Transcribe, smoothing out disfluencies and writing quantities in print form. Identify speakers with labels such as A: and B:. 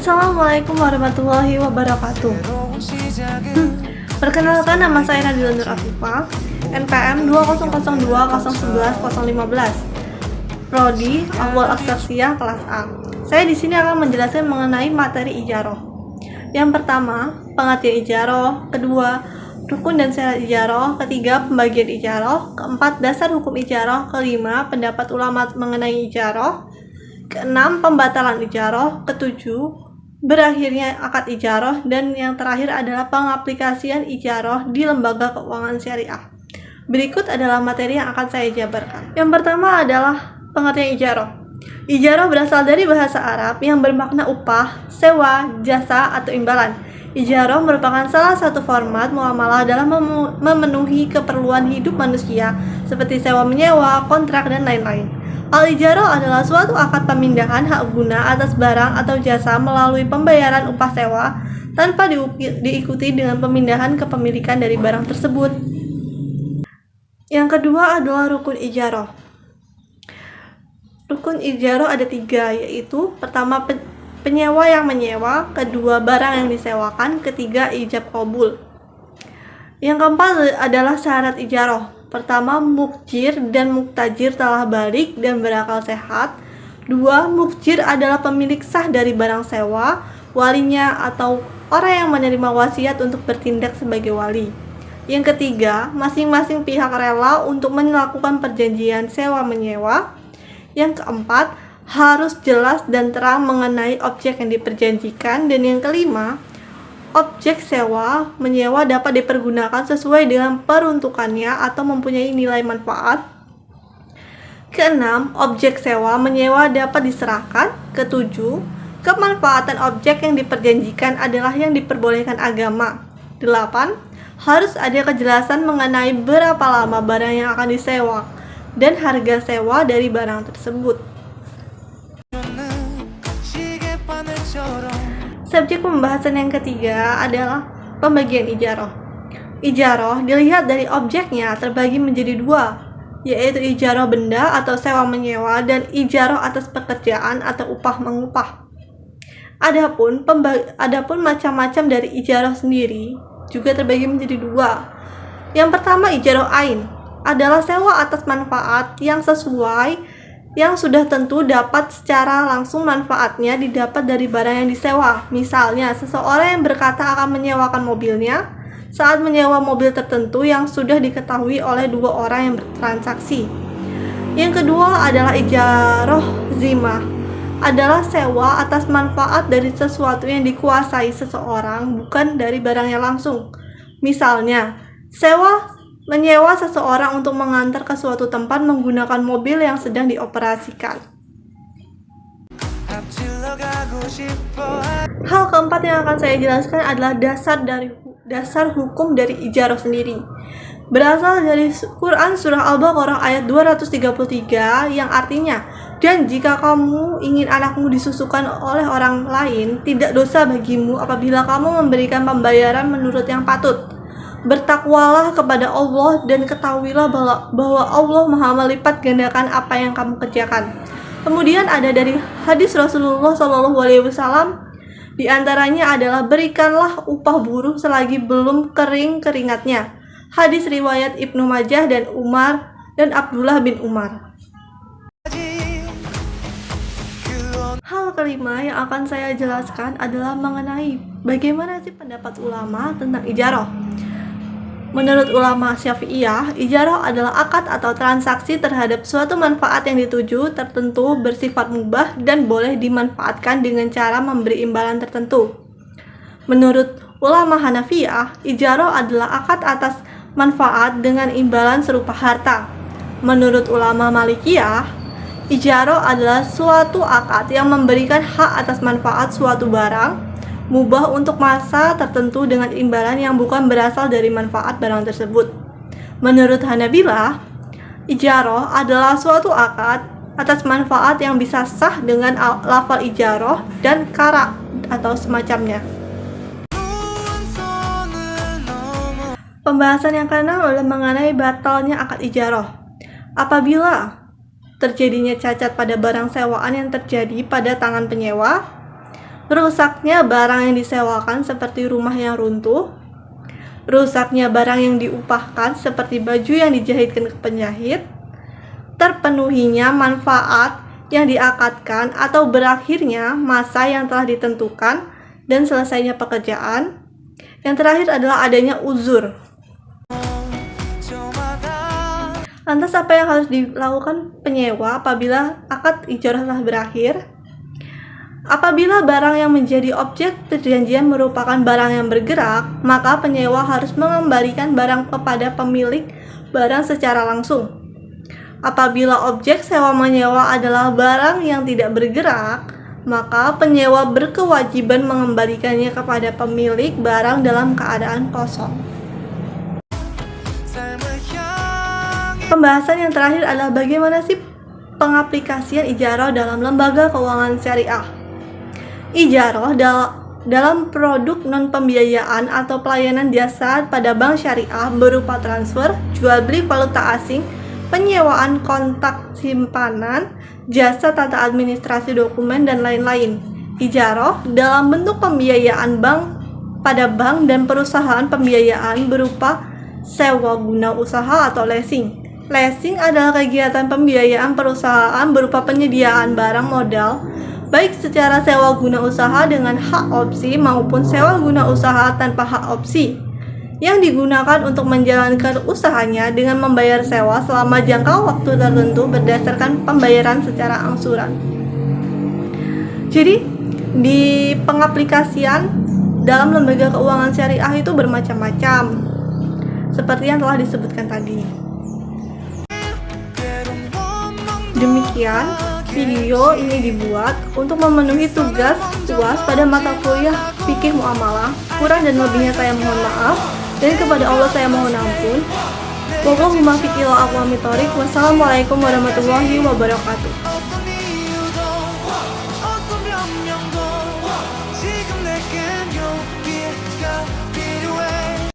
A: Assalamualaikum warahmatullahi wabarakatuh. Perkenalkan, nama saya Nadila Nur Afifah, NPM 20020110015, Prodi Awal Aksarsiah kelas A. Saya di sini akan menjelaskan mengenai materi ijaroh. Yang pertama, pengertian ijaroh. Kedua, rukun dan syarat ijaroh. Ketiga, pembagian ijaroh. Keempat, dasar hukum ijaroh. Kelima, pendapat ulama mengenai ijaroh. Keenam, pembatalan ijaroh. Ketujuh, berakhirnya akad ijaroh. Dan yang terakhir adalah pengaplikasian ijaroh di lembaga keuangan syariah. Berikut adalah materi yang akan saya jabarkan. Yang pertama adalah pengertian ijaroh. Ijaroh berasal dari bahasa Arab yang bermakna upah, sewa, jasa, atau imbalan. Ijaroh merupakan salah satu format muamalah dalam memenuhi keperluan hidup manusia seperti sewa menyewa, kontrak, dan lain-lain. Al-ijaroh adalah suatu akad pemindahan hak guna atas barang atau jasa melalui pembayaran upah sewa tanpa diikuti dengan pemindahan kepemilikan dari barang tersebut. Yang kedua adalah rukun ijaroh. Rukun ijaroh ada 3, yaitu pertama penyewa yang menyewa, kedua barang yang disewakan, ketiga ijab qabul. Yang keempat adalah syarat ijaroh. Pertama, mukjir dan muktajir telah balik dan berakal sehat. Dua, mukjir adalah pemilik sah dari barang sewa, walinya atau orang yang menerima wasiat untuk bertindak sebagai wali. Yang ketiga, masing-masing pihak rela untuk melakukan perjanjian sewa menyewa. Yang keempat, harus jelas dan terang mengenai objek yang diperjanjikan. Dan yang kelima, objek sewa menyewa dapat dipergunakan sesuai dengan peruntukannya atau mempunyai nilai manfaat. Keenam, objek sewa menyewa dapat diserahkan. Ketujuh, kemanfaatan objek yang diperjanjikan adalah yang diperbolehkan agama. 8. Harus ada kejelasan mengenai berapa lama barang yang akan disewa dan harga sewa dari barang tersebut. Subjek pembahasan yang ketiga adalah pembagian ijaroh. Ijaroh dilihat dari objeknya terbagi menjadi 2, yaitu ijaroh benda atau sewa menyewa dan ijaroh atas pekerjaan atau upah mengupah. Adapun macam-macam dari ijaroh sendiri juga terbagi menjadi 2. Yang pertama, ijaroh ain adalah sewa atas manfaat yang sesuai yang sudah tentu dapat secara langsung manfaatnya didapat dari barang yang disewa. Misalnya, seseorang yang berkata akan menyewakan mobilnya saat menyewa mobil tertentu yang sudah diketahui oleh 2 orang yang bertransaksi. Yang kedua adalah ijaroh zimah, adalah sewa atas manfaat dari sesuatu yang dikuasai seseorang, bukan dari barangnya langsung. Misalnya, menyewa seseorang untuk mengantar ke suatu tempat menggunakan mobil yang sedang dioperasikan. Hal keempat yang akan saya jelaskan adalah dasar hukum dari ijaroh sendiri. Berasal dari Quran Surah Al-Baqarah ayat 233 yang artinya, dan jika kamu ingin anakmu disusukan oleh orang lain, tidak dosa bagimu apabila kamu memberikan pembayaran menurut yang patut. Bertakwalah kepada Allah dan ketahuilah bahwa Allah Maha melipat gandakan apa yang kamu kerjakan. Kemudian ada dari hadis Rasulullah SAW, di antaranya adalah berikanlah upah buruh selagi belum kering keringatnya. Hadis riwayat Ibnu Majah dan Abdullah bin Umar. Hal kelima yang akan saya jelaskan adalah mengenai bagaimana sih pendapat ulama tentang ijaroh. Menurut ulama Syafi'iyah, ijaroh adalah akad atau transaksi terhadap suatu manfaat yang dituju tertentu bersifat mubah dan boleh dimanfaatkan dengan cara memberi imbalan tertentu. Menurut ulama Hanafiyah, ijaroh adalah akad atas manfaat dengan imbalan serupa harta. Menurut ulama Malikiyah, ijaroh adalah suatu akad yang memberikan hak atas manfaat suatu barang mubah untuk masa tertentu dengan imbalan yang bukan berasal dari manfaat barang tersebut. Menurut Hanabilah, ijaroh adalah suatu akad atas manfaat yang bisa sah dengan lafal ijaroh dan kara atau semacamnya. Pembahasan yang keenam adalah mengenai batalnya akad ijaroh. Apabila terjadinya cacat pada barang sewaan yang terjadi pada tangan penyewa, rusaknya barang yang disewakan seperti rumah yang runtuh, rusaknya barang yang diupahkan seperti baju yang dijahitkan ke penjahit, terpenuhinya manfaat yang diakadkan atau berakhirnya masa yang telah ditentukan dan selesainya pekerjaan. Yang terakhir adalah adanya uzur. Lantas apa yang harus dilakukan penyewa apabila akad ijarah telah berakhir? Apabila barang yang menjadi objek perjanjian merupakan barang yang bergerak, maka penyewa harus mengembalikan barang kepada pemilik barang secara langsung. Apabila objek sewa menyewa adalah barang yang tidak bergerak, maka penyewa berkewajiban mengembalikannya kepada pemilik barang dalam keadaan kosong. Pembahasan yang terakhir adalah bagaimana sih pengaplikasian ijarah dalam lembaga keuangan syariah. Ijarah dalam produk non-pembiayaan atau pelayanan jasa pada bank syariah berupa transfer, jual beli valuta asing, penyewaan kontak simpanan, jasa tata administrasi dokumen, dan lain-lain. Ijarah dalam bentuk pembiayaan bank pada bank dan perusahaan pembiayaan berupa sewa guna usaha atau leasing. Leasing adalah kegiatan pembiayaan perusahaan berupa penyediaan barang modal, baik secara sewa guna usaha dengan hak opsi maupun sewa guna usaha tanpa hak opsi, yang digunakan untuk menjalankan usahanya dengan membayar sewa selama jangka waktu tertentu berdasarkan pembayaran secara angsuran. Jadi, di pengaplikasian dalam lembaga keuangan syariah itu bermacam-macam, seperti yang telah disebutkan tadi. Demikian, video ini dibuat untuk memenuhi tugas UAS pada mata kuliah Fikih Muamalah. Kurang dan lebihnya saya mohon maaf. Dan kepada Allah saya mohon ampun. Wallahul muwaffiq ila aqwamit thoriq. Wassalamualaikum warahmatullahi wabarakatuh.